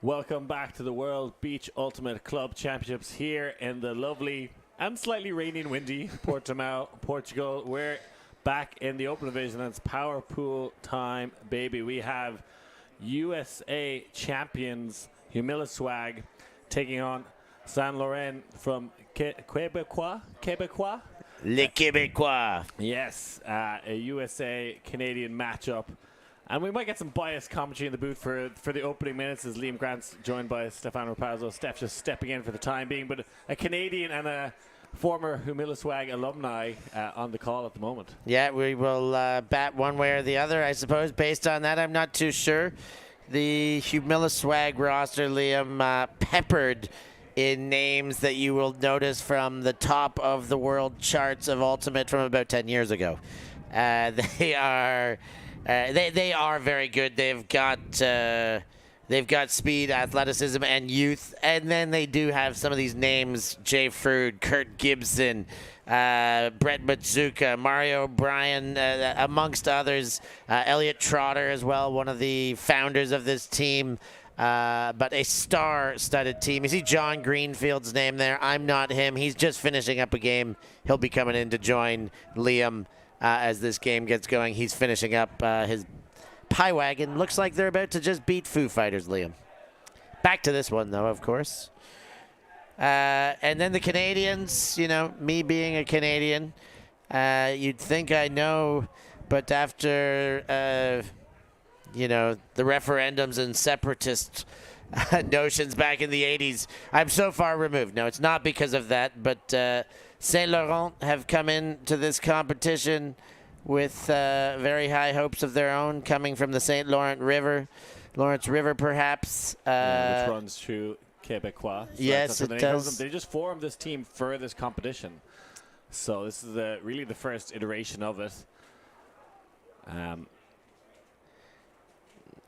Welcome back to the World Beach Ultimate Club Championships here in the lovely and slightly rainy and windy Portimão, Portugal. We're back in the open division and it's power pool time, baby. We have USA champions Humiliswag taking on Saint Laurent from Quebecois. Les Québécois. Yes, a USA-Canadian matchup. And we might get some biased commentary in the booth for the opening minutes as Liam Grant's joined by Stefan Rapazzo. Steph just stepping in for the time being, but a Canadian and a former Humiliswag alumni on the call at the moment. Yeah, we will bat one way or the other, I suppose. Based on that, I'm not too sure. The Humiliswag roster, Liam, peppered in names that you will notice from the top of the world charts of Ultimate from about 10 years ago. They are very good. They've got speed, athleticism, and youth. And then they do have some of these names: Jay Frood, Kurt Gibson, Brett Matsuka, Mario O'Brien, amongst others. Elliot Trotter as well, one of the founders of this team. But a star-studded team. You see John Greenfield's name there. I'm not him. He's just finishing up a game. He'll be coming in to join Liam as this game gets going. He's finishing up his pie wagon. Looks like they're about to just beat Foo Fighters, Liam. Back to this one, though, of course. And then the Canadians, you know, me being a Canadian, you'd think I know, but after, you know, the referendums and separatist notions back in the 80s, I'm so far removed. No, it's not because of that, but Saint Laurent have come into this competition with very high hopes of their own, coming from the St. Lawrence River, perhaps. Which runs through Quebecois. So yes, it does. They just formed this team for this competition. So this is really the first iteration of it.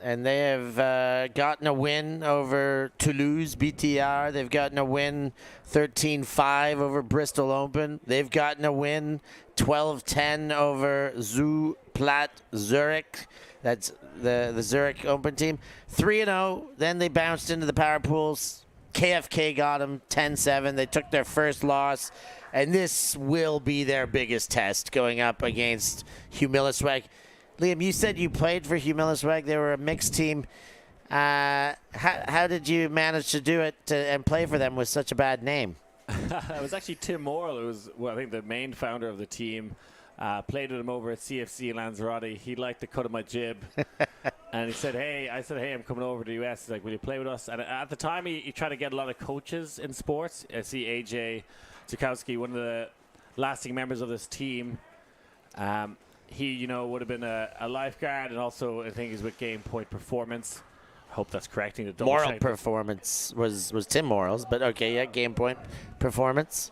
And they have gotten a win over Toulouse BTR. They've gotten a win 13-5 over Bristol Open. They've gotten a win 12-10 over Zoo Plat Zurich. That's the Zurich Open team. 3-0. Then they bounced into the power pools. KFK got them 10-7. They took their first loss. And this will be their biggest test going up against Humiliswag. Liam, you said you played for Humiliswag. They were a mixed team. How did you manage to do it and play for them with such a bad name? It was actually Tim Morrill, who was, well, I think, the main founder of the team. Played with him over at CFC in Lanzarote. He liked the cut of my jib. And he said, I said, I'm coming over to the US. He's like, will you play with us? And at the time, he tried to get a lot of coaches in sports. I see AJ Zukowski, one of the lasting members of this team. He, you know, would have been a lifeguard, and also I think he's with Game Point Performance. I hope that's correct. Moral Performance was Tim Morrill's, but okay, yeah, Game Point Performance.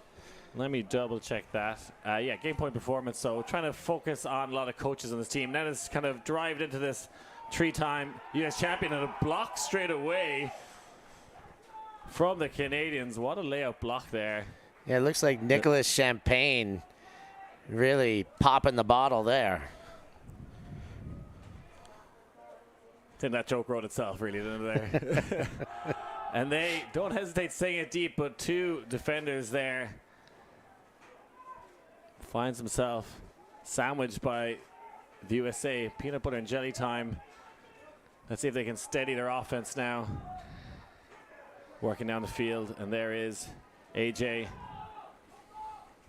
Let me double check that. Yeah, Game Point Performance. So trying to focus on a lot of coaches on this team. Then it's kind of drived into this three-time US champion and a block straight away from the Canadians. What a layup block there. Yeah, it looks like Nicolas Champagne really popping the bottle there. I think that joke wrote itself, really, didn't it? And they don't hesitate saying it deep, but two defenders there. Finds himself sandwiched by the USA. Peanut butter and jelly time. Let's see if they can steady their offense now. working down the field, and there is AJ.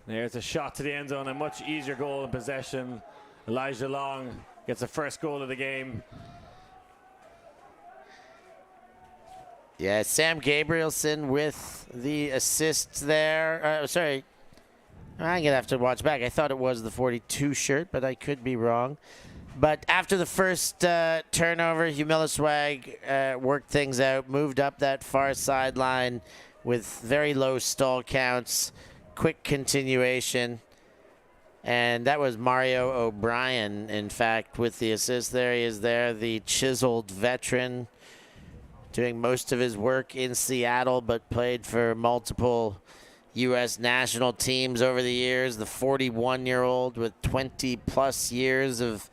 There's a shot to the end zone, a much easier goal in possession. Elijah Long gets the first goal of the game. Yeah, Sam Gabrielson with the assist there. Sorry, I'm going to have to watch back. I thought it was the 42 shirt, but I could be wrong. But after the first turnover, Humiliswag worked things out, moved up that far sideline with very low stall counts, quick continuation. And that was Mario O'Brien, in fact, with the assist. There he is there, the chiseled veteran, doing most of his work in Seattle, but played for multiple U.S. national teams over the years. The 41-year-old with 20-plus years of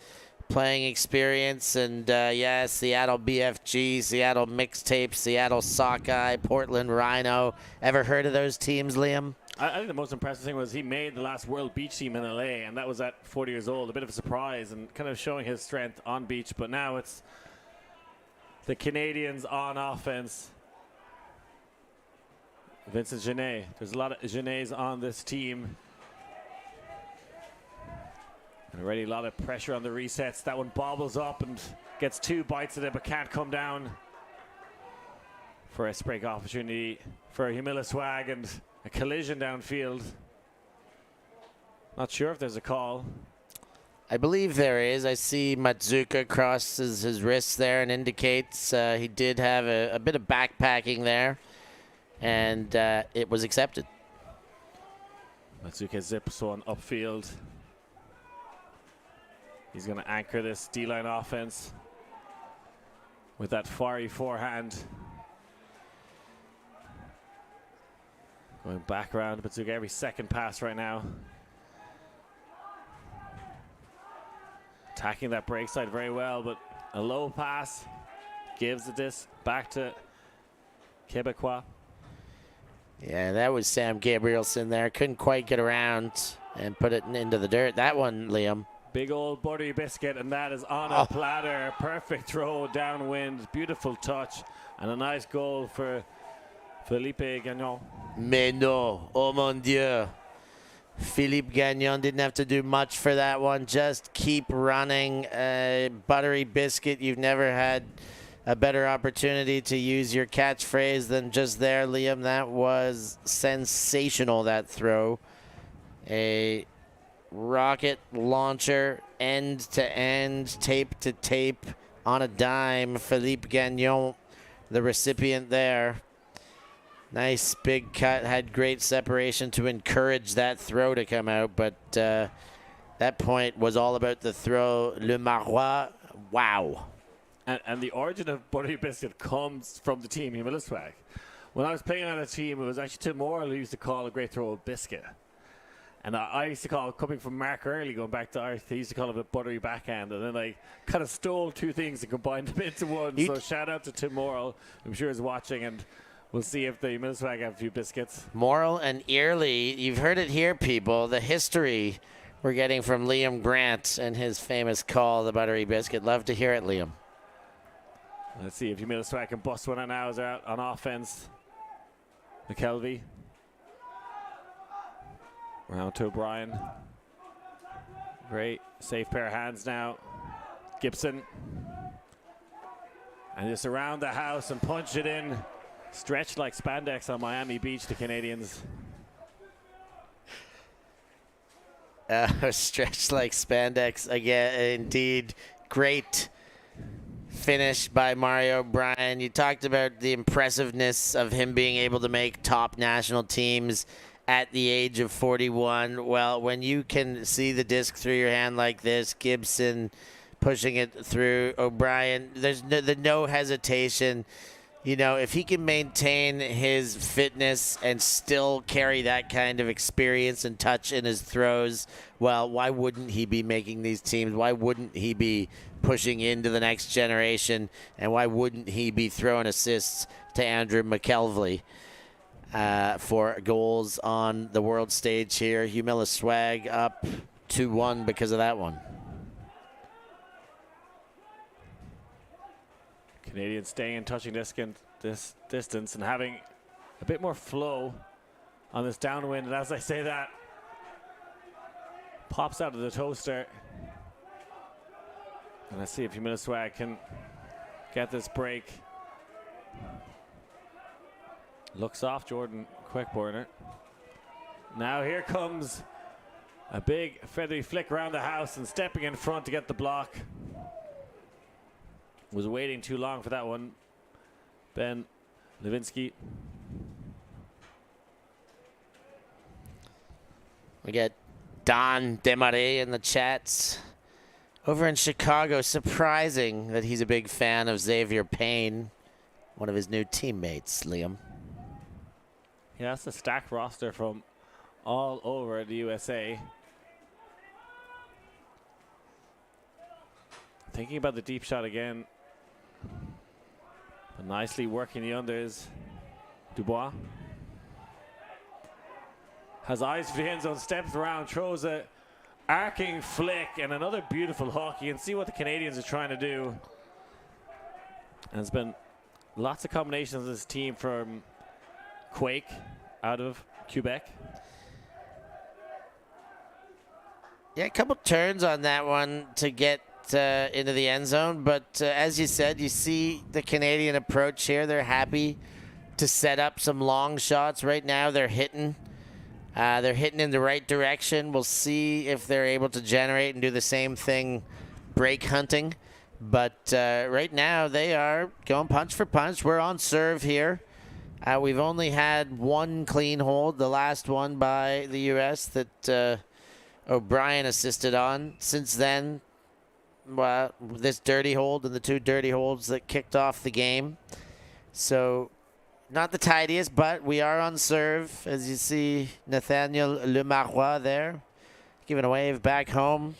playing experience. And, yeah, Seattle BFG, Seattle Mixtape, Seattle Sockeye, Portland Rhino. Ever heard of those teams, Liam? I think the most impressive thing was he made the last World Beach team in LA, and that was at 40 years old. A bit of a surprise and kind of showing his strength on beach. But now it's the Canadians on offense. Vincent Genet. There's a lot of Genets on this team. And already a lot of pressure on the resets. That one bobbles up and gets 2 bites at it, but can't come down for a break opportunity for Humiliswag, and a collision downfield. Not sure if there's a call. I believe there is. I see Matsuka crosses his wrists there and indicates he did have a bit of backpacking there, and it was accepted. Matsuka zips one upfield. He's going to anchor this D-line offense with that fiery forehand. Going back around Matsuka every second pass right now. Attacking that break side very well, but a low pass gives this back to Quebecois. Yeah, that was Sam Gabrielson there. Couldn't quite get around and put it into the dirt. That one, Liam. Big old buttery biscuit, and that is on a platter. Perfect throw downwind. Beautiful touch, and a nice goal for Philippe Gagnon. Mais non, oh mon Dieu. Philippe Gagnon didn't have to do much for that one. Just keep running. Buttery biscuit, you've never had a better opportunity to use your catchphrase than just there, Liam. That was sensational, that throw. A rocket launcher, end to end, tape to tape, on a dime. Philippe Gagnon, the recipient there. Nice big cut, had great separation to encourage that throw to come out, but that point was all about the throw. Le Marois, wow. And the origin of Buttery Biscuit comes from the team Humiliswag. When I was playing on a team, it was actually Tim Morrill who used to call a great throw a biscuit. And I used to call it, coming from Mark Early, going back to Irish, he used to call it a buttery backhand. And then I kind of stole 2 things and combined them into one. So shout out to Tim Morrill, I'm sure is watching, and we'll see if the Humiliswag have a few biscuits. Morrill and Early, you've heard it here, people. The history we're getting from Liam Grant and his famous call, the buttery biscuit. Love to hear it, Liam. Let's see if Humiliswag can bust one out now as they're out on offense. McKelvey. Round to O'Brien. Great. Safe pair of hands now. Gibson. And just around the house and punch it in. Stretched like spandex on Miami Beach, the Canadians. Stretched like spandex again, indeed. Great finish by Mario O'Brien. You talked about the impressiveness of him being able to make top national teams at the age of 41. Well, when you can see the disc through your hand like this, Gibson pushing it through O'Brien, there's no hesitation. You know, if he can maintain his fitness and still carry that kind of experience and touch in his throws, well, why wouldn't he be making these teams? Why wouldn't he be pushing into the next generation? And why wouldn't he be throwing assists to Andrew McKelvey for goals on the world stage here? Humiliswag up 2-1 because of that one. Canadians staying in touching distance this distance and having a bit more flow on this downwind. And as I say that, pops out of the toaster. And let's see if Humiliswag can get this break. Looks off Jordan Quickborner. Now here comes a big feathery flick around the house and stepping in front to get the block. Was waiting too long for that one. Ben Levinsky. We get Don Desmarais in the chats. Over in Chicago, surprising that he's a big fan of Xavier Payne, one of his new teammates, Liam. Yeah, that's a stacked roster from all over the USA. Thinking about the deep shot again. But nicely working the unders. Dubois. Has eyes for the end zone, steps around, throws a arcing flick and another beautiful hook. You can see what the Canadians are trying to do. And there's been lots of combinations of this team from Quake out of Quebec. Yeah, a couple turns on that one to get into the end zone. But as you said, you see the Canadian approach here. They're happy to set up some long shots. Right now they're hitting. They're hitting in the right direction. We'll see if they're able to generate and do the same thing break hunting. But right now they are going punch for punch. We're on serve here. We've only had one clean hold, the last one by the U.S. that O'Brien assisted on. Since then, this dirty hold and the two dirty holds that kicked off the game. So not the tidiest, but we are on serve. As you see, Nathaniel Lemarois there, giving a wave back home,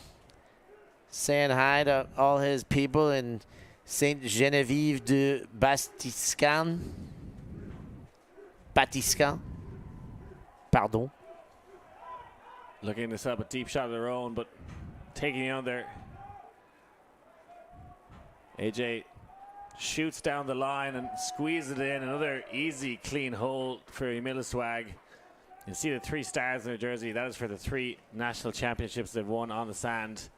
saying hi to all his people in Sainte-Geneviève de Batiscan. Pardon. Looking to set up a deep shot of their own, but taking it on there. AJ shoots down the line and squeezes it in. Another easy, clean hole for Humiliswag. You see the 3 stars in their jersey. That is for the 3 national championships they've won on the sand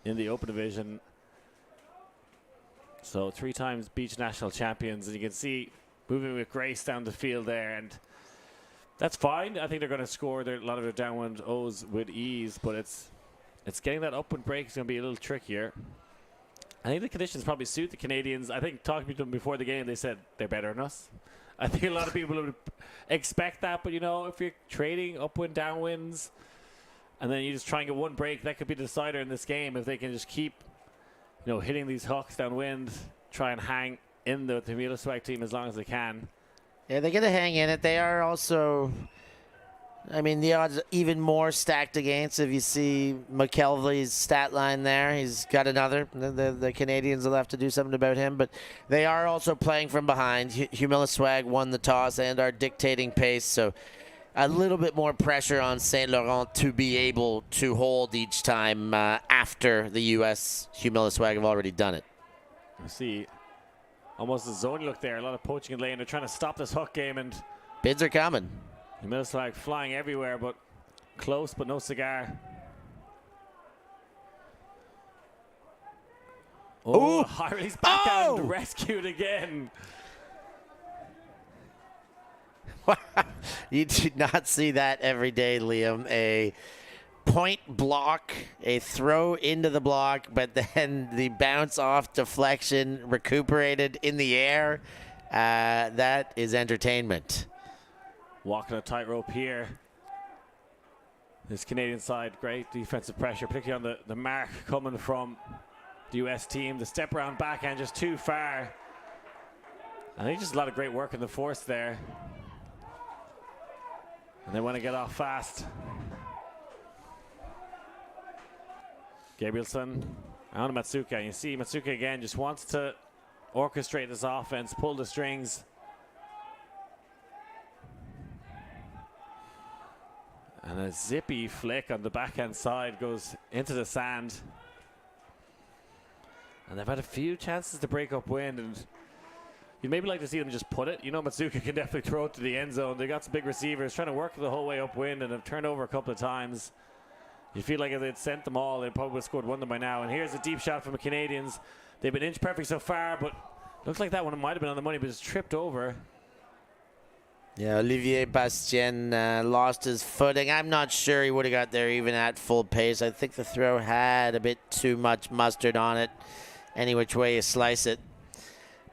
in the open division. So 3 times beach national champions. And you can see moving with grace down the field there. And that's fine. I think they're going to score a lot of their downwind O's with ease. But it's getting that upwind break is going to be a little trickier. I think the conditions probably suit the Canadians. I think talking to them before the game, they said they're better than us. I think a lot of people would expect that, but you know, if you're trading upwind, downwinds, and then you just try and get one break, that could be the decider in this game. If they can just keep, you know, hitting these hooks downwind, try and hang in the Humiliswag team as long as they can. Yeah, they're going to hang in it. They are also, I mean, the odds are even more stacked against. If you see McKelvey's stat line there, he's got another. The Canadians will have to do something about him. But they are also playing from behind. Humiliswag won the toss and are dictating pace. So a little bit more pressure on St. Laurent to be able to hold each time after the U.S. Humiliswag have already done it. You see almost a zone look there. A lot of poaching in lane. They're trying to stop this hook game. And bids are coming. Humiliswag flying everywhere, but close, but no cigar. Oh, Harley's backhand rescued again. You do not see that every day, Liam. A point block, a throw into the block, but then the bounce off deflection recuperated in the air. That is entertainment. Walking a tightrope here. This Canadian side, great defensive pressure, particularly on the mark coming from the U.S. team. The step around backhand just too far. I think just a lot of great work in the force there. And they want to get off fast. Gabrielson on Matsuka. You see Matsuka again just wants to orchestrate this offense, pull the strings. And a zippy flick on the backhand side goes into the sand. And they've had a few chances to break up wind. And you'd maybe like to see them just put it. You know, Matsuka can definitely throw it to the end zone. They got some big receivers trying to work the whole way upwind and have turned over a couple of times. You feel like if they'd sent them all, they probably would have scored one of them by now. And here's a deep shot from the Canadians. They've been inch perfect so far, but looks like that one might have been on the money, but it's tripped over. Yeah, Olivier Bastien lost his footing. I'm not sure he would have got there even at full pace. I think the throw had a bit too much mustard on it, any which way you slice it.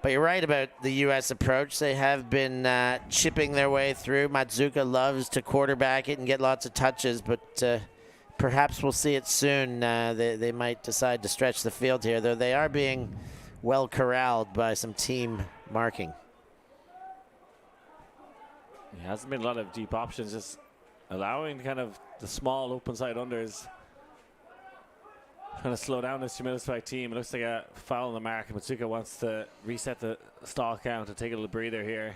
But you're right about the U.S. approach. They have been chipping their way through. Matsuka loves to quarterback it and get lots of touches, but perhaps we'll see it soon. They might decide to stretch the field here, though they are being well corralled by some team marking. There hasn't been a lot of deep options, just allowing kind of the small open side unders. Trying to slow down this Humiliswag team. It looks like a foul on the mark. Matsuka wants to reset the stall count and take a little breather here.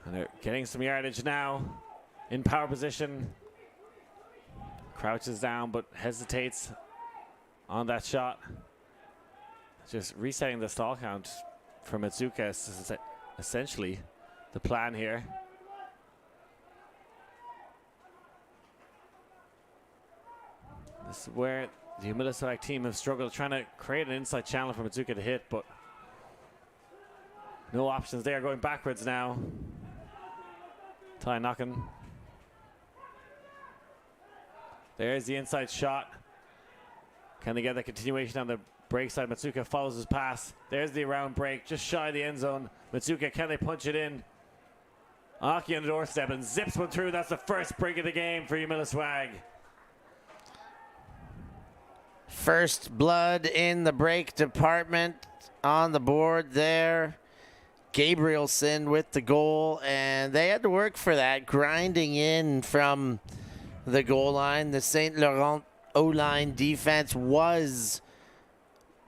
And they're getting some yardage now in power position. Crouches down but hesitates on that shot. Just resetting the stall count for Matsuka is essentially the plan here. This is where the Humiliswag team have struggled trying to create an inside channel for Matsuka to hit, but no options there. Going backwards now. Ty knocking. There's the inside shot. Can they get the continuation on the break side? Matsuka follows his pass. There's the around break, just shy of the end zone. Matsuka, can they punch it in? Aki on the doorstep and zips one through. That's the first break of the game for Humiliswag. First blood in the break department on the board there. Gabrielson with the goal, and they had to work for that, grinding in from the goal line. The St. Laurent O-line defense was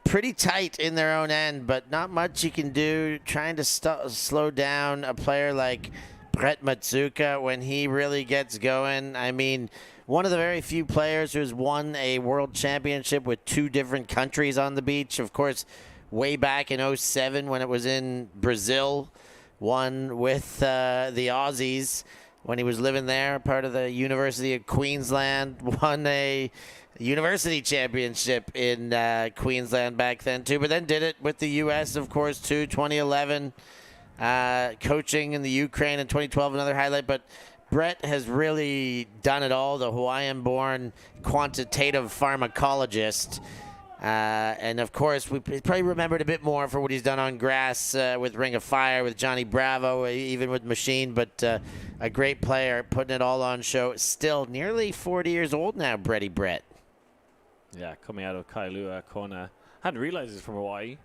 pretty tight in their own end, but not much you can do trying to slow down a player like Brett Matsuka when he really gets going. I mean, one of the very few players who's won a world championship with 2 different countries on the beach. Of course, way back in 07 when it was in Brazil, one with the Aussies when he was living there, part of the University of Queensland, won a university championship in Queensland back then too, but then did it with the U.S., of course, too, 2011, coaching in the Ukraine in 2012, another highlight. But Brett has really done it all, the Hawaiian-born quantitative pharmacologist. And, of course, we probably remembered a bit more for what he's done on grass with Ring of Fire, with Johnny Bravo, even with Machine. But a great player, putting it all on show. Still nearly 40 years old now, Brett. Yeah, coming out of Kailua, Kona. Hadn't realized he's from Hawaii.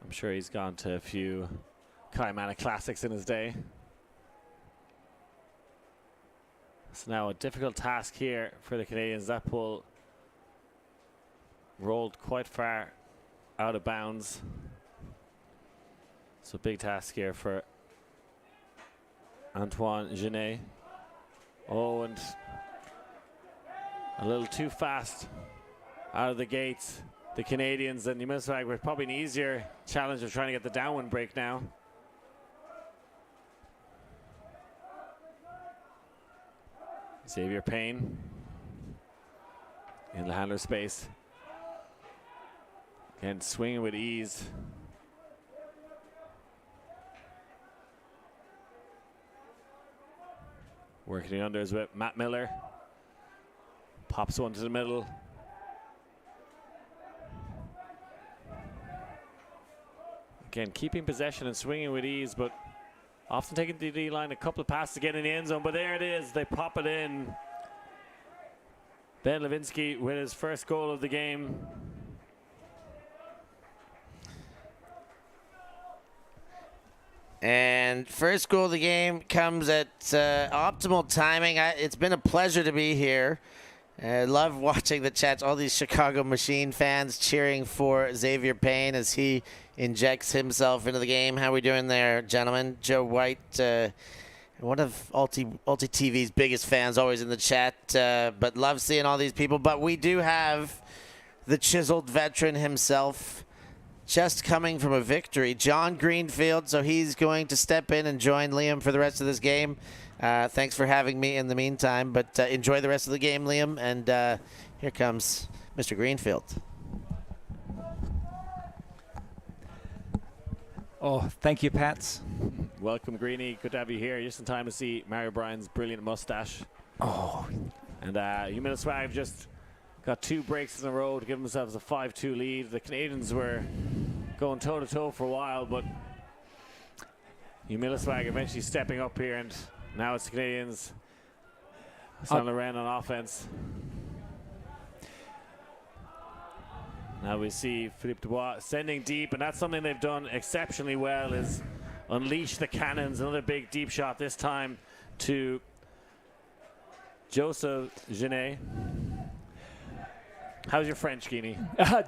I'm sure he's gone to a few Kaimana Classics in his day. It's now a difficult task here for the Canadians. That pull rolled quite far out of bounds. So big task here for Antoine Genet. Oh, and a little too fast out of the gates. The Canadians and Humiliswag with probably an easier challenge of trying to get the downwind break now. Xavier Payne in the handler space. Again, swinging with ease. Working the unders with Matt Miller. Pops one to the middle. Again, keeping possession and swinging with ease, but often taking the D-line a couple of passes to get in the end zone. But there it is. They pop it in. Ben Levinsky with his first goal of the game. And first goal of the game comes at optimal timing. It's been a pleasure to be here. I love watching the chats, all these Chicago Machine fans cheering for Xavier Payne as he injects himself into the game. How are we doing there, gentlemen? Joe White One of ULTI.TV's biggest fans, always in the chat, but love seeing all these people. But we do have the chiseled veteran himself, just coming from a victory, John Greenfield. So he's going to step in and join Liam for the rest of this game. Thanks for having me in the meantime, but enjoy the rest of the game, Liam. And here comes Mr. Greenfield. Oh, thank you, Pats. Welcome, Greenie. Good to have you here. Just in time to see Mario Bryan's brilliant mustache. Oh. And Humiliswag just got 2 breaks in a row to give themselves a 5-2 lead. The Canadians were going toe-to-toe for a while, but Humiliswag eventually stepping up here, and now it's the Canadians. Laurent on offense. Now we see Philippe Dubois sending deep, and that's something they've done exceptionally well, is unleash the cannons. Another big deep shot, this time to Joseph Genet. How's your French, Guinea?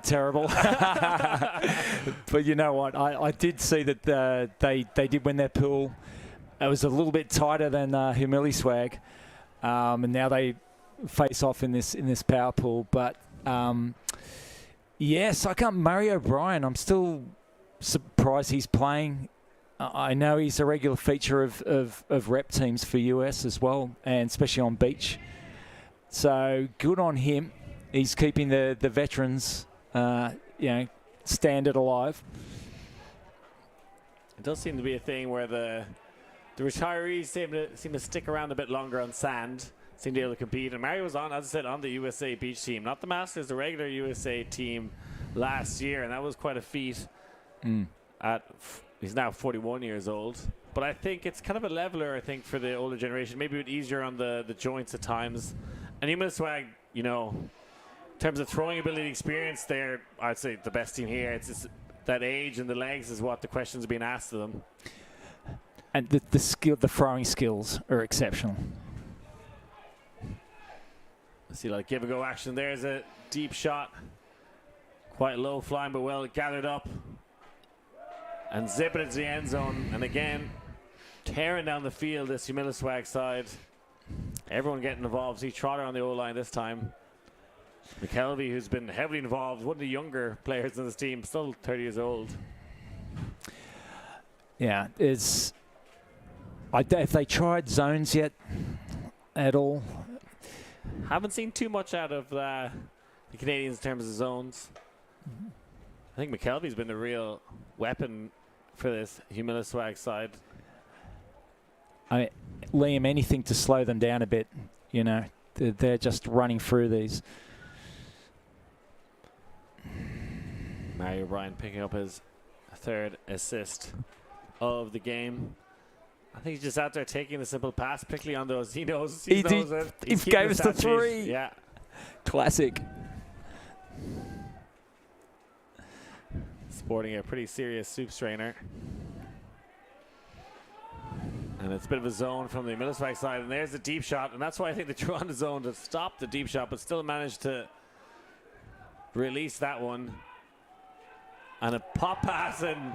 Terrible. But you know what? I did see that they did win their pool. It was a little bit tighter than Humiliswag, and now they face off in this power pool. But yes, I can't. Mario Bryan, I'm still surprised he's playing. I know he's a regular feature of rep teams for US as well, and especially on beach. So good on him. He's keeping the veterans, standard alive. It does seem to be a thing where the retirees seem to stick around a bit longer on sand, seem to be able to compete. And Mario was on, as I said, on the USA beach team, not the Masters, the regular USA team last year, and that was quite a feat. He's now 41 years old. But I think it's kind of a leveler, I think, for the older generation. Maybe a bit easier on the joints at times. And Humiliswag, in terms of throwing ability experience, they're, I'd say, the best team here. It's just that age and the legs is what the questions are being asked of them. And the throwing skills are exceptional. Let's see, like give-and-go action. There's a deep shot. Quite low flying, but well gathered up. And zip it into the end zone. And again, tearing down the field, this Humiliswag side. Everyone getting involved. See Trotter on the O-line this time. McKelvey, who's been heavily involved, one of the younger players in this team, still 30 years old. Yeah, if they tried zones yet at all? Haven't seen too much out of the Canadians in terms of zones. I think McKelvey's been the real weapon for this Humiliswag side. Liam, anything to slow them down a bit, they're just running through these. Mario Bryan picking up his 3rd assist of the game. I think he's just out there taking the simple pass, particularly on those. He knows it. He gave us the 3. Yeah. Classic. Sporting a pretty serious soup strainer. And it's a bit of a zone from the Humiliswag side. And there's the deep shot. And that's why I think they drew on the zone to stop the deep shot, but still managed to release that one. And a pop pass, and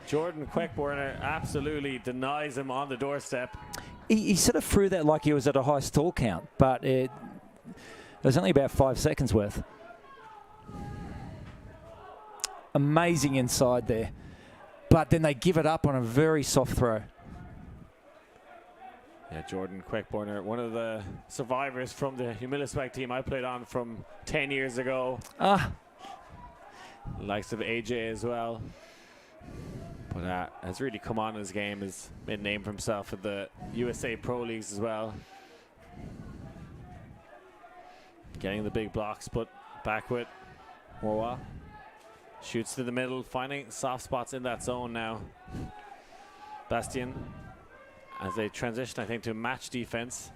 Jordan Quickborner absolutely denies him on the doorstep. He sort of threw that like he was at a high stall count, but it was only about 5 seconds worth. Amazing inside there. But then they give it up on a very soft throw. Yeah, Jordan Quickborner, one of the survivors from the Humiliswag team I played on from 10 years ago. Likes of AJ as well. But has really come on in his game, has made a name for himself at the USA Pro Leagues as well. Getting the big blocks, but back with Morwa. Shoots to the middle, finding soft spots in that zone now. Bastien, as they transition, I think, to match defense.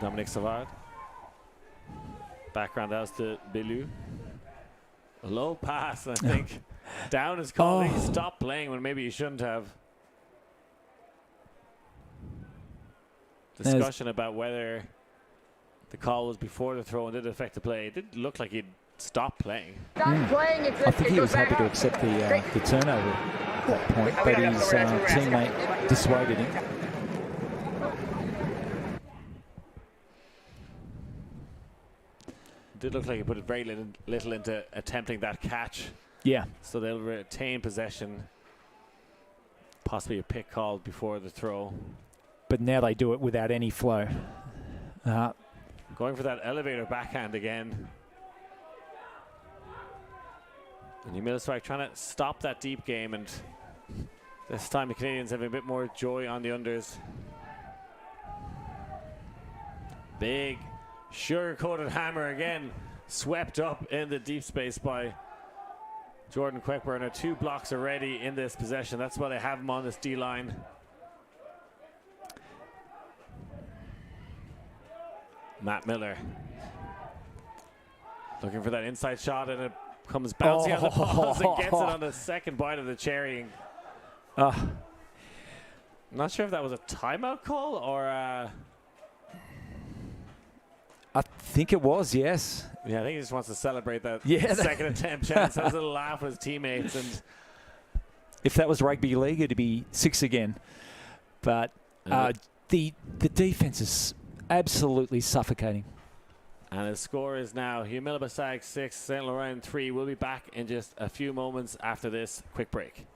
Dominic Savard. Background out to Belu. A low pass, I think. Down is calling. Stop playing when maybe you shouldn't have. Discussion about whether the call was before the throw and did it affect the play. It did look like he'd stop playing. I think he was happy to accept the turnover at that point, but his teammate dissuaded him. Did look like he put very little into attempting that catch. Yeah. So they'll retain possession. Possibly a pick called before the throw. But now they do it without any flow. Going for that elevator backhand again. And Humiliswag trying to stop that deep game, and this time the Canadians have a bit more joy on the unders. Big sugar-coated hammer again, swept up in the deep space by Jordan Quickburner. 2 blocks already in this possession. That's why they have him on this D-line. Matt Miller looking for that inside shot, and it comes bouncing out of the balls and gets it on the second bite of the cherry. I'm not sure if that was a timeout call or I think it was, yes. yeah, I think he just wants to celebrate that second attempt chance. Has a little laugh with his teammates, and if that was rugby league, it'd be 6 again. But the defense is absolutely suffocating. And the score is now Humiliswag 6, St. Laurent 3. We'll be back in just a few moments after this quick break.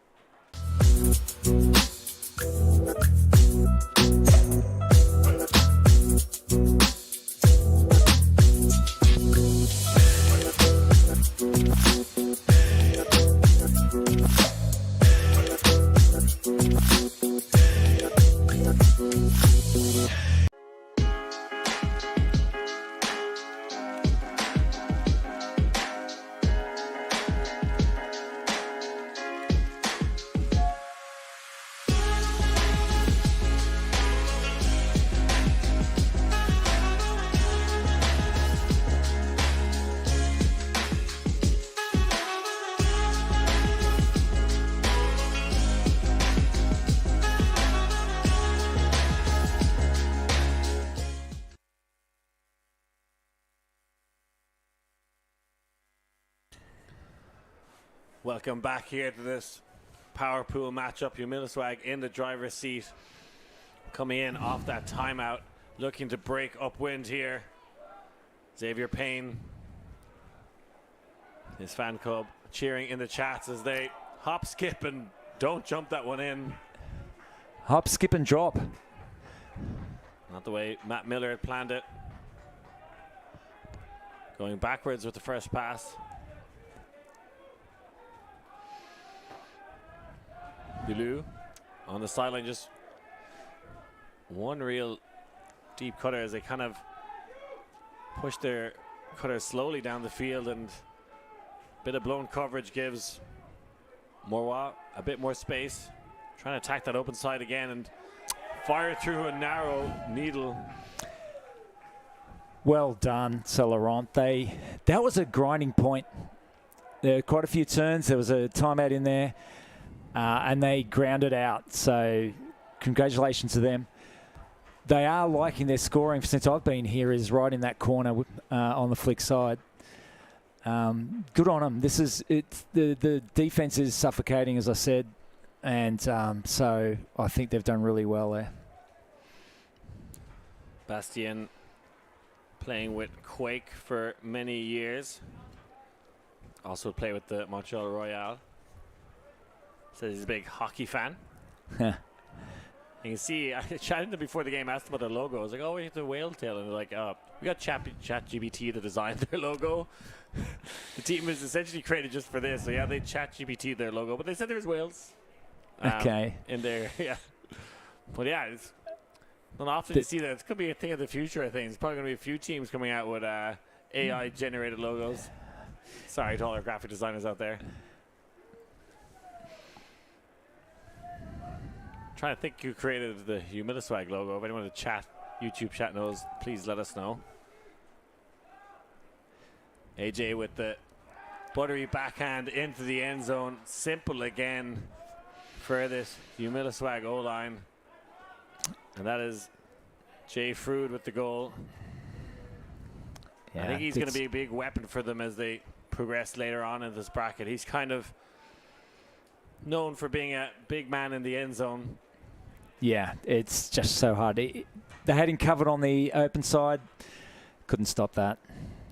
Welcome back here to this power pool matchup. Humiliswag in the driver's seat, coming in off that timeout, looking to break upwind here. Xavier Payne, his fan club, cheering in the chats as they hop, skip, and don't jump that one in. Hop, skip, and drop. Not the way Matt Miller had planned it. Going backwards with the first pass. BULA on the sideline, just one real deep cutter as they kind of push their cutter slowly down the field, and a bit of blown coverage gives Morwa a bit more space. Trying to attack that open side again and fire through a narrow needle. Well done, Laurent. That was a grinding point. There were quite a few turns. There was a timeout in there. And they grounded out, so congratulations to them. They are liking their scoring since I've been here, is right in that corner on the flick side. Good on them. The defense is suffocating, as I said, and so I think they've done really well there. Bastien playing with Quake for many years. Also played with the Montreal Royale. Says he's a big hockey fan. You can see, I chatted to them before the game, asked them about their logo. I was like, oh, we have the whale tail. And they're like, oh, we got ChatGPT to design their logo. The team is essentially created just for this. So, yeah, they ChatGPT their logo. But they said there was whales. Okay. In there, yeah. But, yeah, it's not often you see that. It could be a thing of the future, I think. There's probably going to be a few teams coming out with AI-generated logos. Sorry to all our graphic designers out there. Trying to think who created the Humiliswag logo. If anyone in the chat, YouTube chat knows, please let us know. AJ with the buttery backhand into the end zone. Simple again for this Humiliswag O-line. And that is Jay Frood with the goal. Yeah, I think he's going to be a big weapon for them as they progressed later on in this bracket. He's kind of known for being a big man in the end zone. Yeah, it's just so hard. They had him covered on the open side. Couldn't stop that.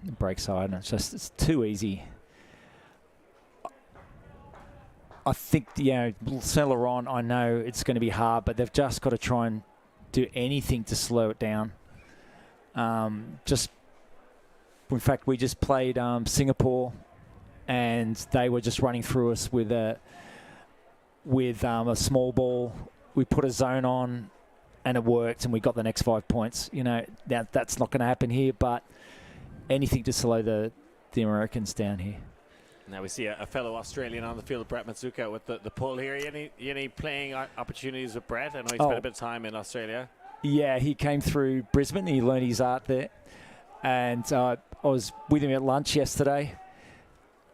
The break side. And it's too easy. I think, Saint Laurent, I know it's going to be hard, but they've just got to try and do anything to slow it down. In fact, we just played Singapore, and they were just running through us with a small ball. We put a zone on, and it worked, and we got the next 5 points. That's not going to happen here, but anything to slow the Americans down here. Now we see a fellow Australian on the field, Brett Matsuka, with the pull here. Any playing opportunities with Brett? I know he spent a bit of time in Australia. Yeah, he came through Brisbane. He learned his art there. And I was with him at lunch yesterday.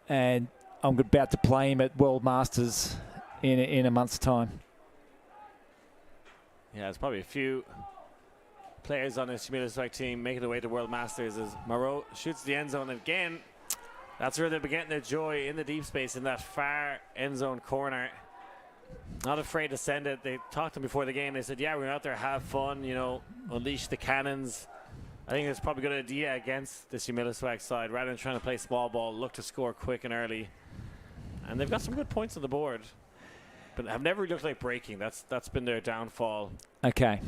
And I'm about to play him at World Masters in a month's time. Yeah, there's probably a few players on this Humiliswag team making their way to World Masters as Moreau shoots the end zone again. That's where they'll be getting their joy, in the deep space in that far end zone corner. Not afraid to send it. They talked to him before the game. They said, yeah, we're out there, have fun, unleash the cannons. I think it's probably a good idea against this Humiliswag side. Rather than trying to play small ball, look to score quick and early. And they've got some good points on the board, but have never looked like breaking. That's been their downfall. Okay.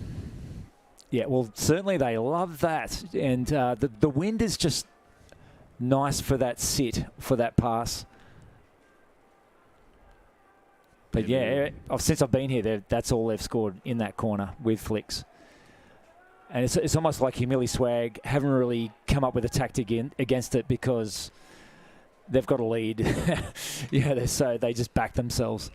Yeah, well, certainly they love that. And the wind is just nice for that sit, for that pass. But yeah, since I've been here, that's all they've scored in that corner with flicks. And it's almost like Humiliswag haven't really come up with a tactic against it because they've got a lead. So they just back themselves.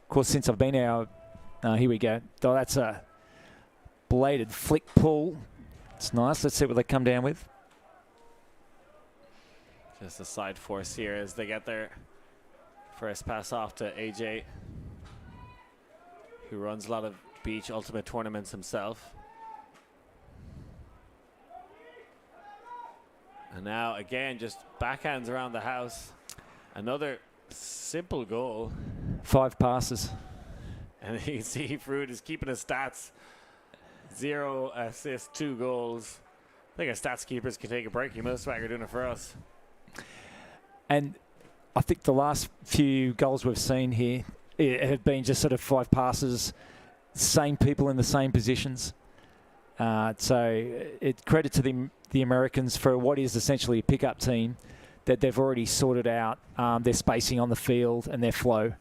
Of course, since I've been here, here we go. Oh, that's a bladed flick pull. It's nice. Let's see what they come down with. Just a side force here as they get their first pass off to AJ, who runs a lot of beach ultimate tournaments himself. And now again, just backhands around the house. Another simple goal. 5 passes. And you can see Fruit is keeping his stats. 0 assists, 2 goals. I think our stats keepers can take a break. Humiliswag are doing it for us. And I think the last few goals we've seen here have been just sort of 5 passes, same people in the same positions. So it's credit to the Americans for what is essentially a pickup team, that they've already sorted out their spacing on the field and their flow.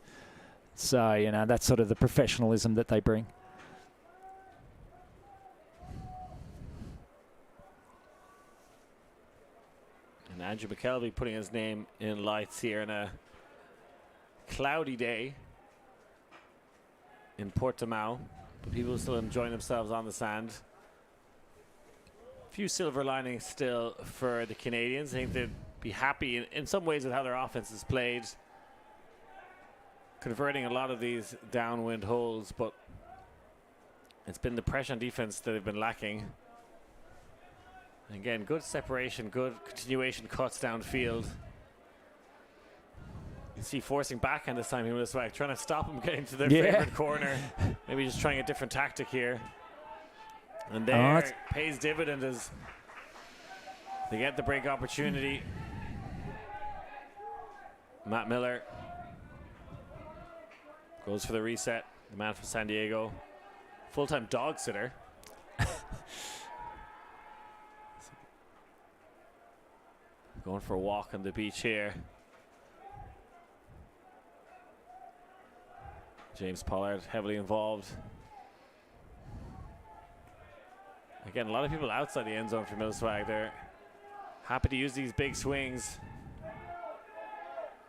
So, that's sort of the professionalism that they bring. And Andrew McKelvey putting his name in lights here in a cloudy day in Portimão, but people still enjoying themselves on the sand. A few silver linings still for the Canadians. I think they'd be happy in some ways with how their offense is played, converting a lot of these downwind holes, but it's been the pressure on defense that they've been lacking. Again, good separation, good continuation cuts downfield. You see forcing backhand this time, Humiliswag trying to stop them getting to their favorite corner. Maybe just trying a different tactic here. And there it pays dividend as they get the break opportunity. Matt Miller goes for the reset. The man from San Diego. Full-time dog sitter. Going for a walk on the beach here. James Pollard heavily involved. Again, a lot of people outside the end zone for Humiliswag. They're happy to use these big swings.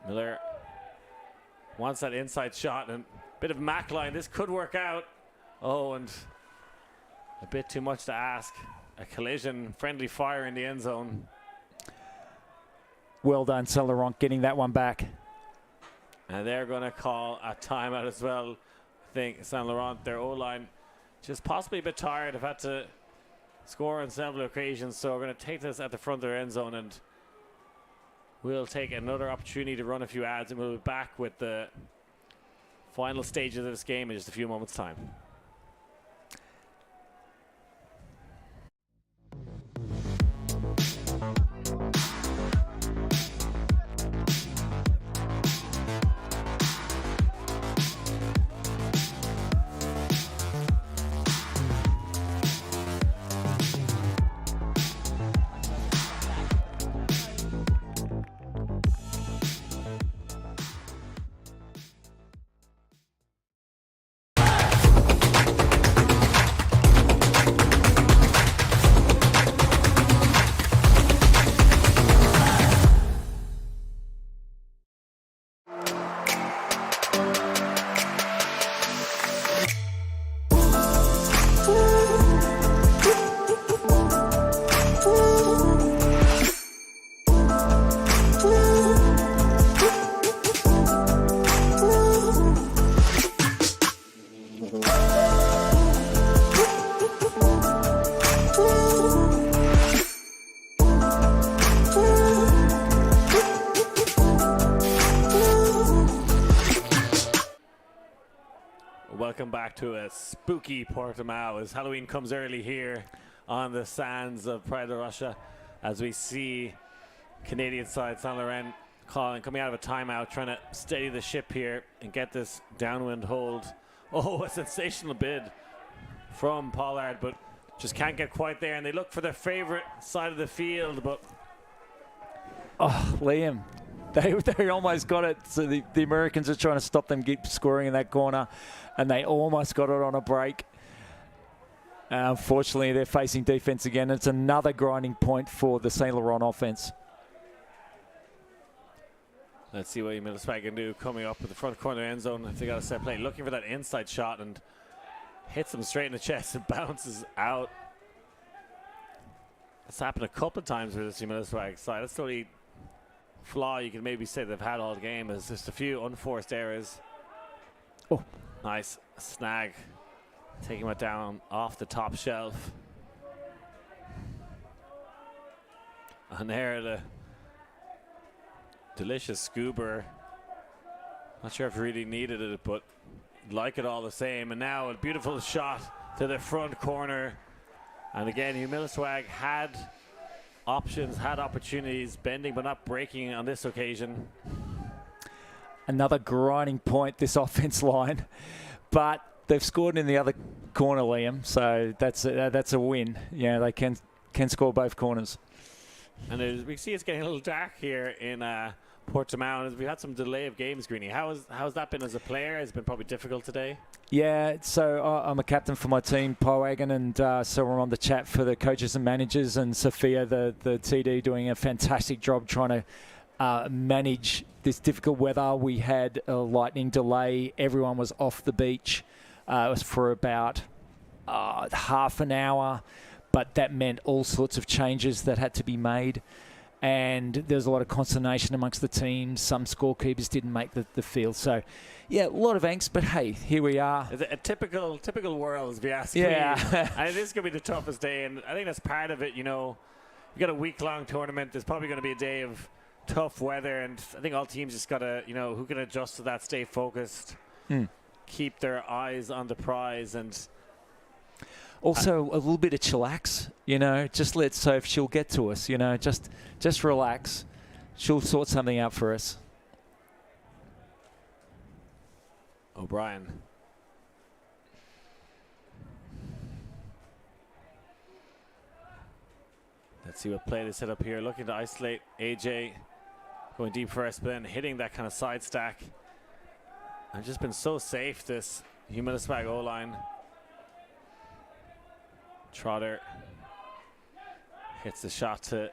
Miller wants that inside shot and a bit of Mac line. This could work out. Oh, and a bit too much to ask. A collision, friendly fire in the end zone. Well done, Saint Laurent, getting that one back. And they're going to call a timeout as well. I think Saint Laurent, their O-line, just possibly a bit tired. Have had to score on several occasions, so we're going to take this at the front of their end zone, and we'll take another opportunity to run a few ads, and we'll be back with the final stages of this game in just a few moments' time. Welcome back to a spooky Portimão as Halloween comes early here on the sands of Pride of Russia, as we see Canadian side Saint Laurent coming out of a timeout, trying to steady the ship here and get this downwind hold. Oh, a sensational bid from Pollard, but just can't get quite there, and they look for their favorite side of the field, but oh, Liam, they almost got it. So the Americans are trying to stop them keep scoring in that corner, and they almost got it on a break. Unfortunately, they're facing defense again. It's another grinding point for the Saint Laurent offense. Let's see what Humiliswag can do coming up at the front corner end zone. If they got a set play, looking for that inside shot, and hits him straight in the chest and bounces out. That's happened a couple of times with this Humiliswag side. That's the only flaw you can maybe say they've had all game, is just a few unforced errors. Oh, nice snag, taking it down off the top shelf. And there, the delicious scuba. Not sure if he really needed it, but like it all the same. And now a beautiful shot to the front corner. And again, Humiliswag had options, had opportunities, bending but not breaking on this occasion. Another grinding point, this offense line. But they've scored in the other corner, Liam, so that's a win. Yeah, they can score both corners. And we see it's getting a little dark here in Portimão. We've had some delay of game screening. How's that been as a player? It's been probably difficult today. Yeah, so I'm a captain for my team, Powagon, and so we're on the chat for the coaches and managers, and Sophia, the TD, doing a fantastic job trying to manage this difficult weather. We had a lightning delay. Everyone was off the beach. It was for about half an hour, but that meant all sorts of changes that had to be made. And there's a lot of consternation amongst the teams. Some scorekeepers didn't make the field. So, yeah, a lot of angst, but hey, here we are. It's a typical world, if you ask me. Yeah. And this is going to be the toughest day, and I think that's part of it. You know, you got a week-long tournament. There's probably going to be a day of tough weather, and I think all teams just got to, you know, who can adjust to that, stay focused, keep their eyes on the prize, and also a little bit of chillax, you know, just let Soph, she'll get to us, you know, just relax. She'll sort something out for us. O'Brien. Let's see what play they set up here. Looking to isolate AJ. Going deep first, but then hitting that kind of side stack. I've just been so safe, this Humiliswag O-line. Trotter hits the shot to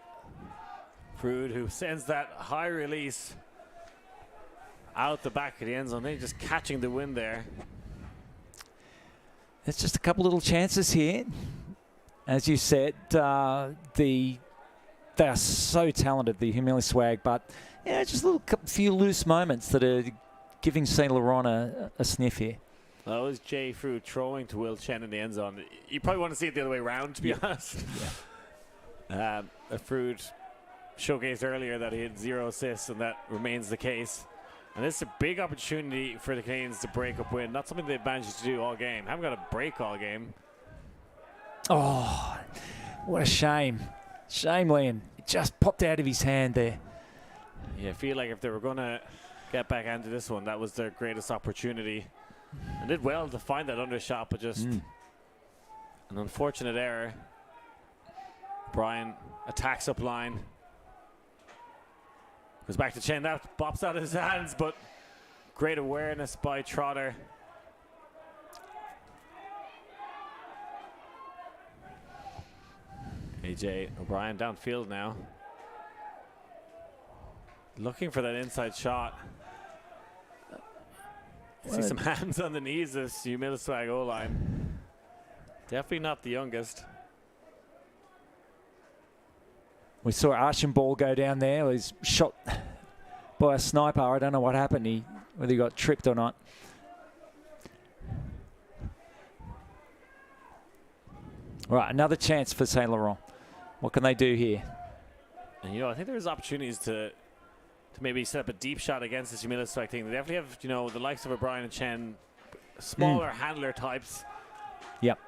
Frood, who sends that high release out the back of the end zone. They're just catching the wind there. There's just a couple little chances here. As you said, they are so talented, the Humiliswag, but yeah, just a few loose moments that are giving Saint Laurent a sniff here. That was Jay Fu throwing to Will Chen in the end zone. You probably want to see it the other way around, to be honest. Fruit showcased earlier that he had 0 assists, and that remains the case. And this is a big opportunity for the Canadians to break up win. Not something they've managed to do all game. Haven't got a break all game. Oh, what a shame. Shame, Liam. It just popped out of his hand there. Yeah, I feel like if they were going to get back into this one, that was their greatest opportunity. And did well to find that undershot, but just an unfortunate error. Brian attacks up line. Goes back to Chen. That bops out of his hands, but great awareness by Trotter. AJ O'Brien downfield now. Looking for that inside shot. See some hands on the knees of this Humiliswag O-line. Definitely not the youngest. We saw Archambault go down there. He's shot by a sniper. I don't know what happened. Whether he got tripped or not. All right, another chance for St. Laurent. What can they do here? And, I think there's opportunities to maybe set up a deep shot against this Humiliswag thing. They definitely have, the likes of O'Brien and Chen, smaller handler types. Yep.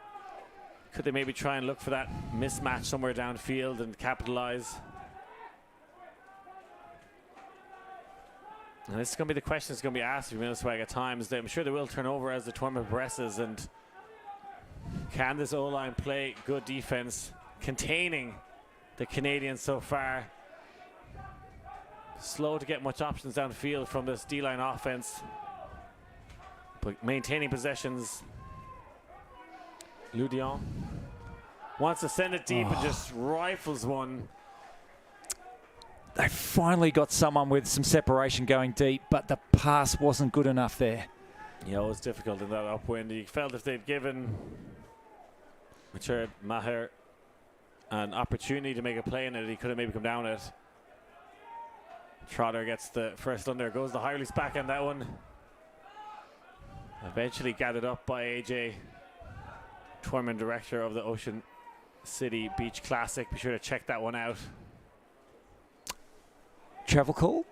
Could they maybe try and look for that mismatch somewhere downfield and capitalize? And this is going to be the question that's going to be asked of Humiliswag at times. I'm sure they will turn over as the tournament progresses. And can this O-line play good defense, containing the Canadians so far? Slow to get much options downfield from this D-line offense, but maintaining possessions. Ludion wants to send it deep and just rifles one. They finally got someone with some separation going deep, but the pass wasn't good enough there. Yeah, it was difficult in that upwind. You felt if they'd given Richard Maher an opportunity to make a play in it, he could have maybe come down it. Trotter gets the first under, goes the Hireley's back on that one. Eventually gathered up by AJ, tournament director of the Ocean City Beach Classic. Be sure to check that one out. Travel call?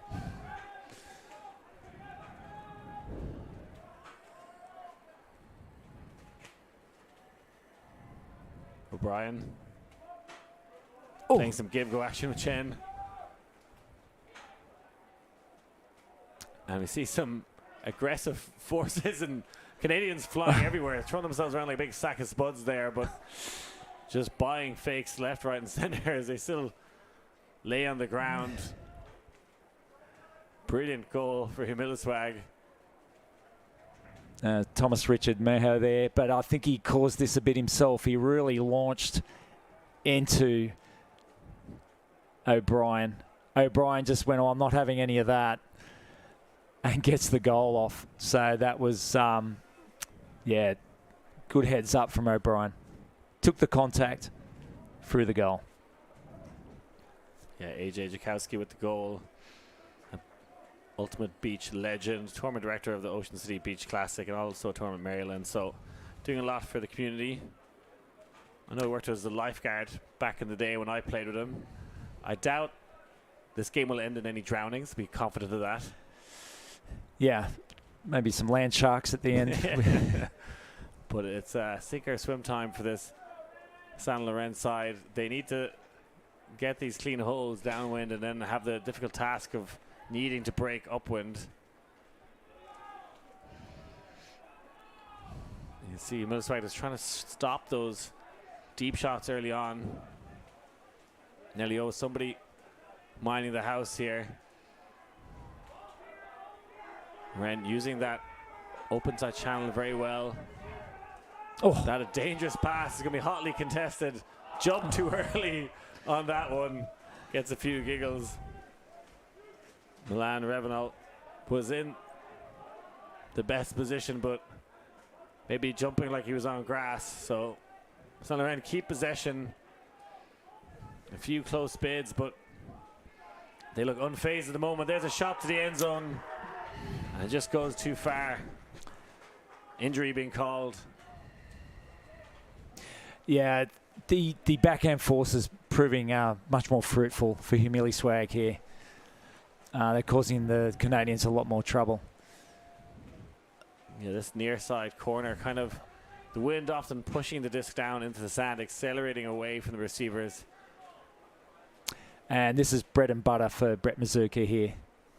O'Brien playing some give-go action with Chen. And we see some aggressive forces and Canadians flying everywhere, throwing themselves around like a big sack of spuds there, but just buying fakes left, right, and center as they still lay on the ground. Brilliant goal for Humiliswag. Thomas Richard Meho there, but I think he caused this a bit himself. He really launched into O'Brien. O'Brien just went, I'm not having any of that, and gets the goal off. So that was, good heads up from O'Brien. Took the contact through the goal. Yeah, AJ Jakowski with the goal. Ultimate Beach legend, tournament director of the Ocean City Beach Classic and also Tournament Maryland. So doing a lot for the community. I know he worked as a lifeguard back in the day when I played with him. I doubt this game will end in any drownings. Be confident of that. Yeah, maybe some land sharks at the end. But it's sink or swim time for this Saint Laurent side. They need to get these clean holes downwind and then have the difficult task of needing to break upwind. You see Humiliswag is trying to stop those deep shots early on. Nelly somebody mining the house here. Ren using that open side channel very well. Oh, That a dangerous pass is going to be hotly contested. Jumped too early on that one. Gets a few giggles. Milan Revenal was in the best position, but maybe jumping like he was on grass. So Saint Laurent keep possession. A few close bids, but they look unfazed at the moment. There's a shot to the end zone, and it just goes too far. Injury being called. Yeah, the backhand force is proving much more fruitful for Humiliswag here. They're causing the Canadians a lot more trouble. Yeah, this near side corner, kind of the wind often pushing the disc down into the sand, accelerating away from the receivers. And this is bread and butter for Brett Mazuka here.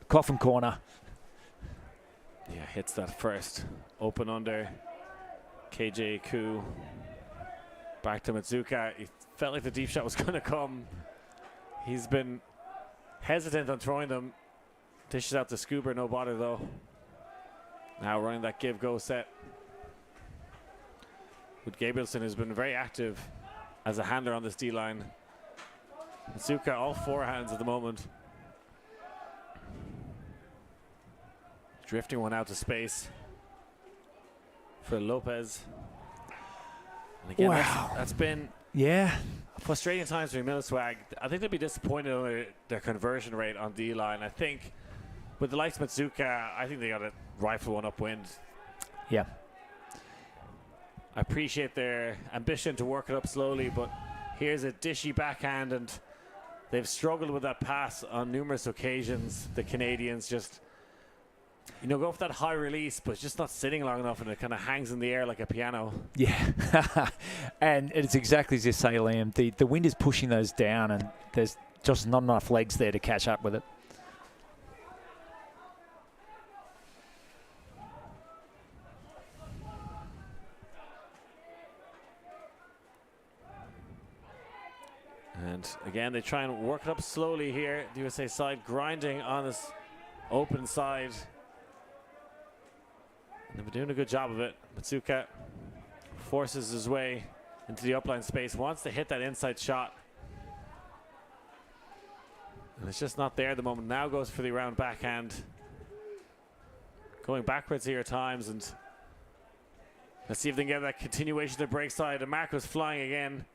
Coffin corner. Yeah, hits that first. Open under. KJ Koo. Back to Mazuka. He felt like the deep shot was going to come. He's been hesitant on throwing them. Dishes out to Scuba, no bother though. Now running that give-go set. With Gabrielson, who's been very active as a handler on this D-line. Mazuka, all four hands at the moment. Drifting one out to space for Lopez. And again, Wow. that's been frustrating times for Humiliswag. I think they'll be disappointed on their conversion rate on D-line. I think with the likes of Mazuka, I think they got to rifle one upwind. Yeah. I appreciate their ambition to work it up slowly, but here's a dishy backhand, and they've struggled with that pass on numerous occasions. The Canadians just, go for that high release, but it's just not sitting long enough, and it kind of hangs in the air like a piano. Yeah. And it's exactly as you say, Liam. The wind is pushing those down, and there's just not enough legs there to catch up with it. And again, they try and work it up slowly here. The USA side grinding on this open side. And they've been doing a good job of it. Mazuka forces his way into the upline space, wants to hit that inside shot. And it's just not there at the moment. Now goes for the round backhand. Going backwards here at times. And let's see if they can get that continuation to the break side. And Marco's flying again.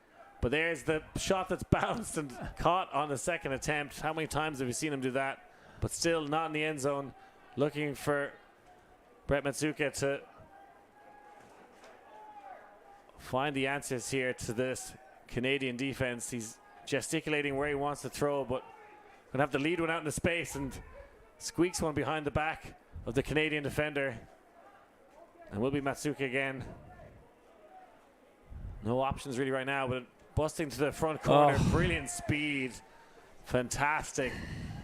But there's the shot that's bounced and caught on the second attempt. How many times have we seen him do that? But still not in the end zone. Looking for Brett Mazuka to find the answers here to this Canadian defense. He's gesticulating where he wants to throw, but going to have to lead one out into space and squeaks one behind the back of the Canadian defender. And will be Mazuka again. No options really right now, but busting to the front corner. Brilliant speed. Fantastic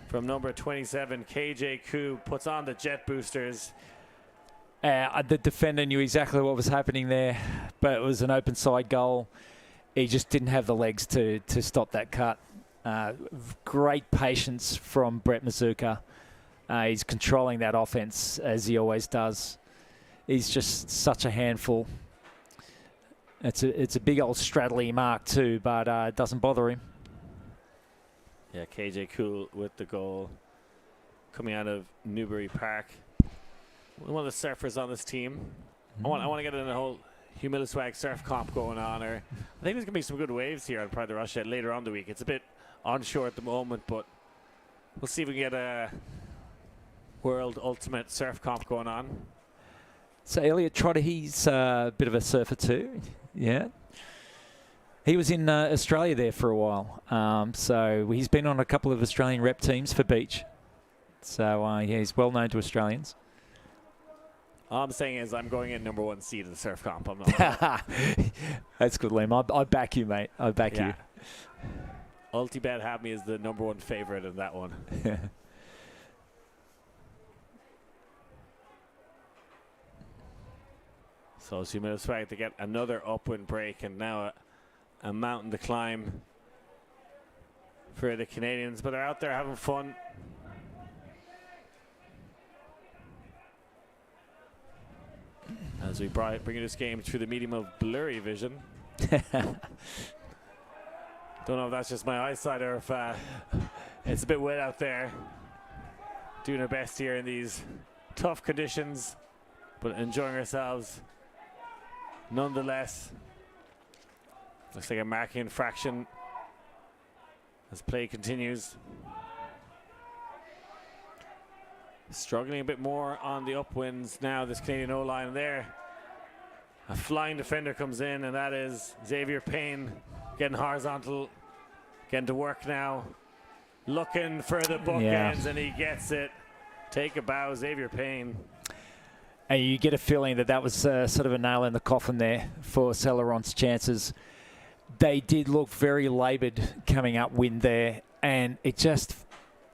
from number 27. KJ Koo puts on the jet boosters. The defender knew exactly what was happening there, but it was an open side goal. He just didn't have the legs to stop that cut. Great patience from Brett Mazuka. He's controlling that offense as he always does. He's just such a handful. It's a big old straddly mark too, but it doesn't bother him. Yeah, KJ Koo with the goal coming out of Newbury Park. One of the surfers on this team. I want to get in a whole Humiliswag surf comp going on. Or I think there's going to be some good waves here on Pride of Russia later on the week. It's a bit onshore at the moment, but we'll see if we can get a World Ultimate Surf comp going on. So Elliot Trotter, he's a bit of a surfer too. Yeah. He was in Australia there for a while. So he's been on a couple of Australian rep teams for beach. So yeah, he's well known to Australians. All I'm saying is I'm going in number 1 seed of the surf comp. I'm not. That's good, Liam. I back you, mate. I back you. ULTI.TV have me as the number 1 favorite in that one. So Humiliswag to get another upwind break, and now a mountain to climb for the Canadians. But they're out there having fun. As we bring this game through the medium of blurry vision. Don't know if that's just my eyesight or if it's a bit wet out there. Doing our best here in these tough conditions, but enjoying ourselves nonetheless. Looks like a marking infraction as play continues. Struggling a bit more on the upwinds now, this Canadian O-line there. A flying defender comes in, and that is Xavier Payne getting horizontal, getting to work now. Looking for the bookends, and he gets it. Take a bow, Xavier Payne. And you get a feeling that that was sort of a nail in the coffin there for Laurent's chances. They did look very laboured coming upwind there, and it just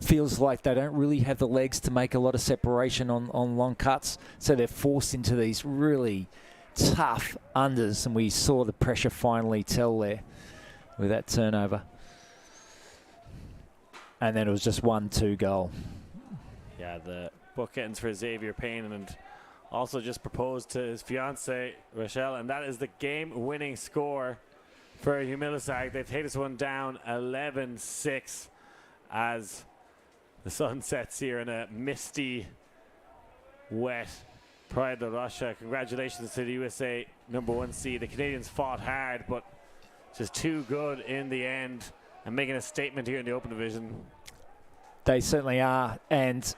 feels like they don't really have the legs to make a lot of separation on long cuts, so they're forced into these really tough unders, and we saw the pressure finally tell there with that turnover. And then it was just 1-2 goal. Yeah, the bookends for Xavier Payne, and also just proposed to his fiancée, Rochelle, and that is the game-winning score for Humiliswag. They take this one down 11-6 as the sun sets here in a misty, wet Pride of Russia. Congratulations to the USA #1 seed. The Canadians fought hard, but just too good in the end and making a statement here in the open division. They certainly are, and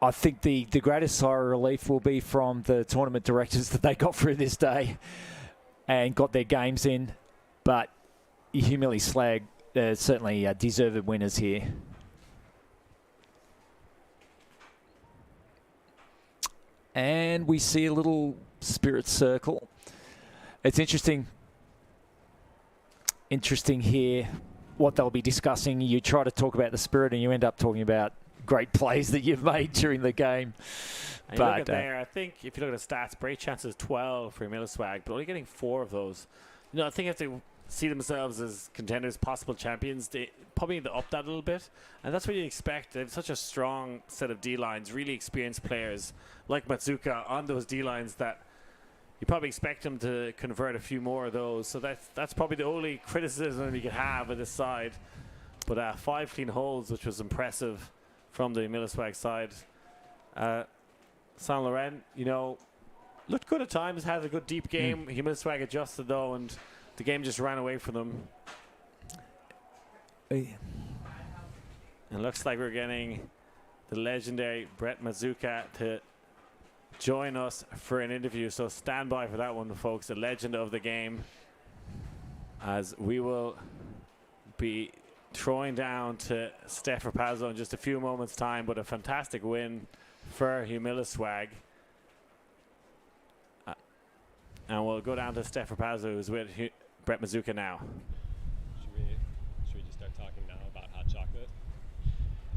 I think the greatest sigh of relief will be from the tournament directors that they got through this day and got their games in. But Humiliswag certainly deserved winners here. And we see a little spirit circle. It's interesting here what they'll be discussing. You try to talk about the spirit and you end up talking about great plays that you've made during the game. And but look at there, I think if you look at the stats, break chances 12 for Humiliswag, but only getting 4 of those. You know, I think if they see themselves as contenders, possible champions, they probably need to up that a little bit. And that's what you expect. They have such a strong set of D-lines, really experienced players like Matsuka on those D-lines that you probably expect them to convert a few more of those. So that's probably the only criticism you could have of this side. But 5 clean holds, which was impressive from the Humiliswag side. Saint Laurent, you know, looked good at times, had a good deep game. Humiliswag adjusted though, and the game just ran away from them. It looks like we're getting the legendary Brett Matsuka to join us for an interview. So stand by for that one, folks. The legend of the game, as we will be throwing down to Steph Rapazzo in just a few moments' time. But a fantastic win for Humiliswag. And we'll go down to Steph Rapazzo, who's with Brett Matsuka now. Should we just start talking now about hot chocolate?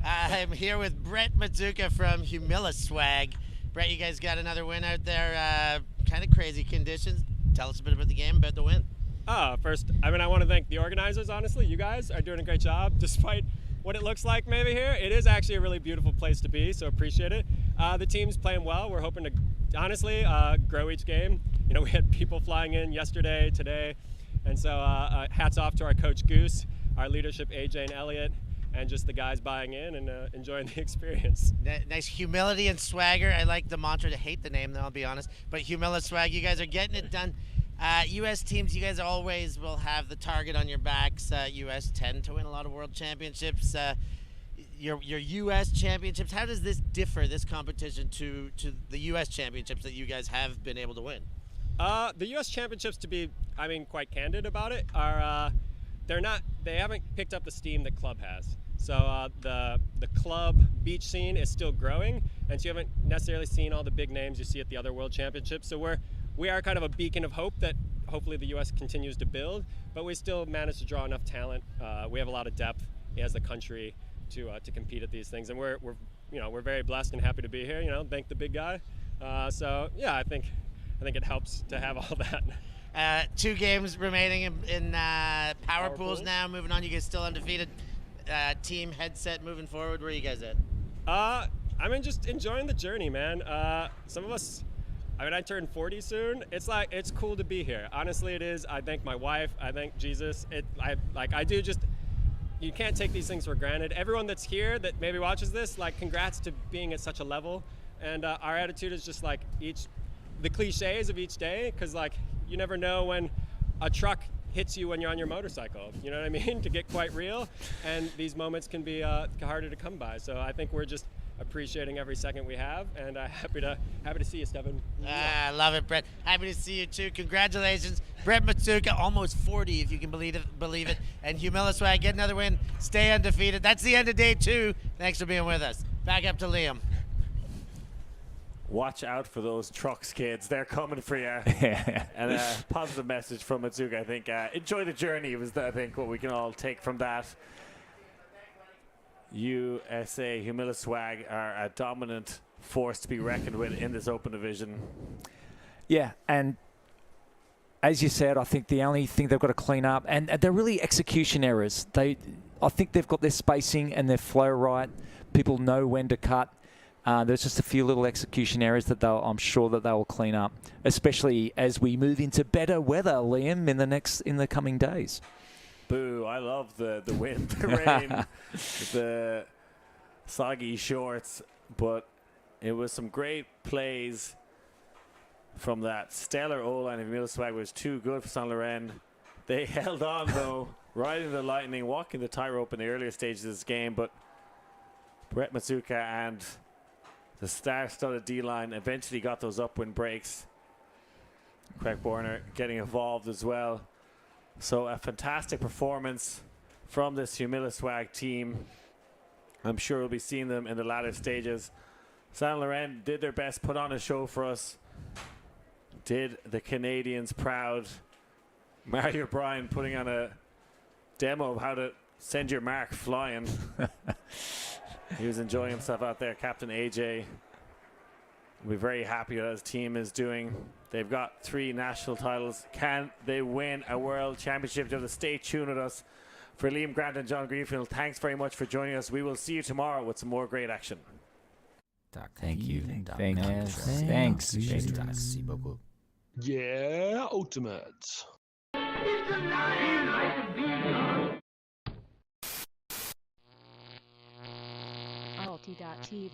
I'm here with Brett Matsuka from Humiliswag. Brett, you guys got another win out there. Kind of crazy conditions. Tell us a bit about the game, about the win. First, I want to thank the organizers, honestly. You guys are doing a great job, despite what it looks like maybe here. It is actually a really beautiful place to be, so appreciate it. The team's playing well. We're hoping to, honestly, grow each game. You know, we had people flying in yesterday, today, and so hats off to our coach Goose, our leadership AJ and Elliot, and just the guys buying in and enjoying the experience. Nice humility and swagger. I like the mantra to hate the name, though, I'll be honest. But Humiliswag, you guys are getting it done. U.S. teams, you guys always will have the target on your backs. U.S. tend to win a lot of world championships. Your U.S. championships, how does this differ, this competition, to the U.S. championships that you guys have been able to win? The U.S. championships, to be, quite candid about it, are they haven't picked up the steam that club has. So the club beach scene is still growing, and so you haven't necessarily seen all the big names you see at the other world championships. So we are kind of a beacon of hope that hopefully the U.S. continues to build, but we still manage to draw enough talent. We have a lot of depth as a country to compete at these things, and we're very blessed and happy to be here. You know, thank the big guy. So yeah, I think it helps to have all that. 2 games remaining in power pools now. Moving on, you guys still undefeated. Team headset moving forward. Where are you guys at? Just enjoying the journey, man. Some of us, I turn 40 soon. It's cool to be here. Honestly, it is. I thank my wife. I thank Jesus. You can't take these things for granted. Everyone that's here that maybe watches this, congrats to being at such a level. And our attitude is just the cliches of each day, because you never know when a truck hits you when you're on your motorcycle, to get quite real, and these moments can be harder to come by. So I think we're just appreciating every second we have, and happy to see you, Stefan. I love it, Brett. Happy to see you too. Congratulations, Brett Matsuka, almost 40 if you can believe it. And Humiliswag, get another win, stay undefeated. That's the end of day 2. Thanks for being with us. Back up to Liam. Watch out for those trucks, kids. They're coming for you. And a positive message from Matsuka, I think. Enjoy the journey was, I think, what we can all take from that. USA Humiliswag are a dominant force to be reckoned with in this open division. Yeah, and as you said, I think the only thing they've got to clean up, and they're really execution errors. I think they've got their spacing and their flow right. People know when to cut. There's just a few little execution errors that I'm sure that they will clean up, especially as we move into better weather, Liam, in the coming days. Boo, I love the wind, the rain, the soggy shorts, but it was some great plays from that stellar O-line of Humiliswag. Was too good for Saint Laurent. They held on, though, riding the lightning, walking the tightrope in the earlier stages of this game, but Brett Matsuka and the star-studded D-line eventually got those upwind breaks. Craig Borner getting involved as well. So a fantastic performance from this Humiliswag team. I'm sure we'll be seeing them in the latter stages. Saint Laurent did their best, put on a show for us. Did the Canadians proud. Mario O'Brien putting on a demo of how to send your mark flying. He was enjoying himself out there. Captain AJ will be very happy with what his team is doing. They've got 3 national titles. Can they win a world championship? You have to stay tuned with us. For Liam Grant and John Greenfield, thanks very much for joining us. We will see you tomorrow with some more great action. Thank you. Thanks. Yeah, Ultimate. ULTI.TV.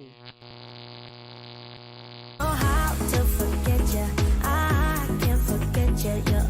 Oh, how to forget you? I can't forget you. You're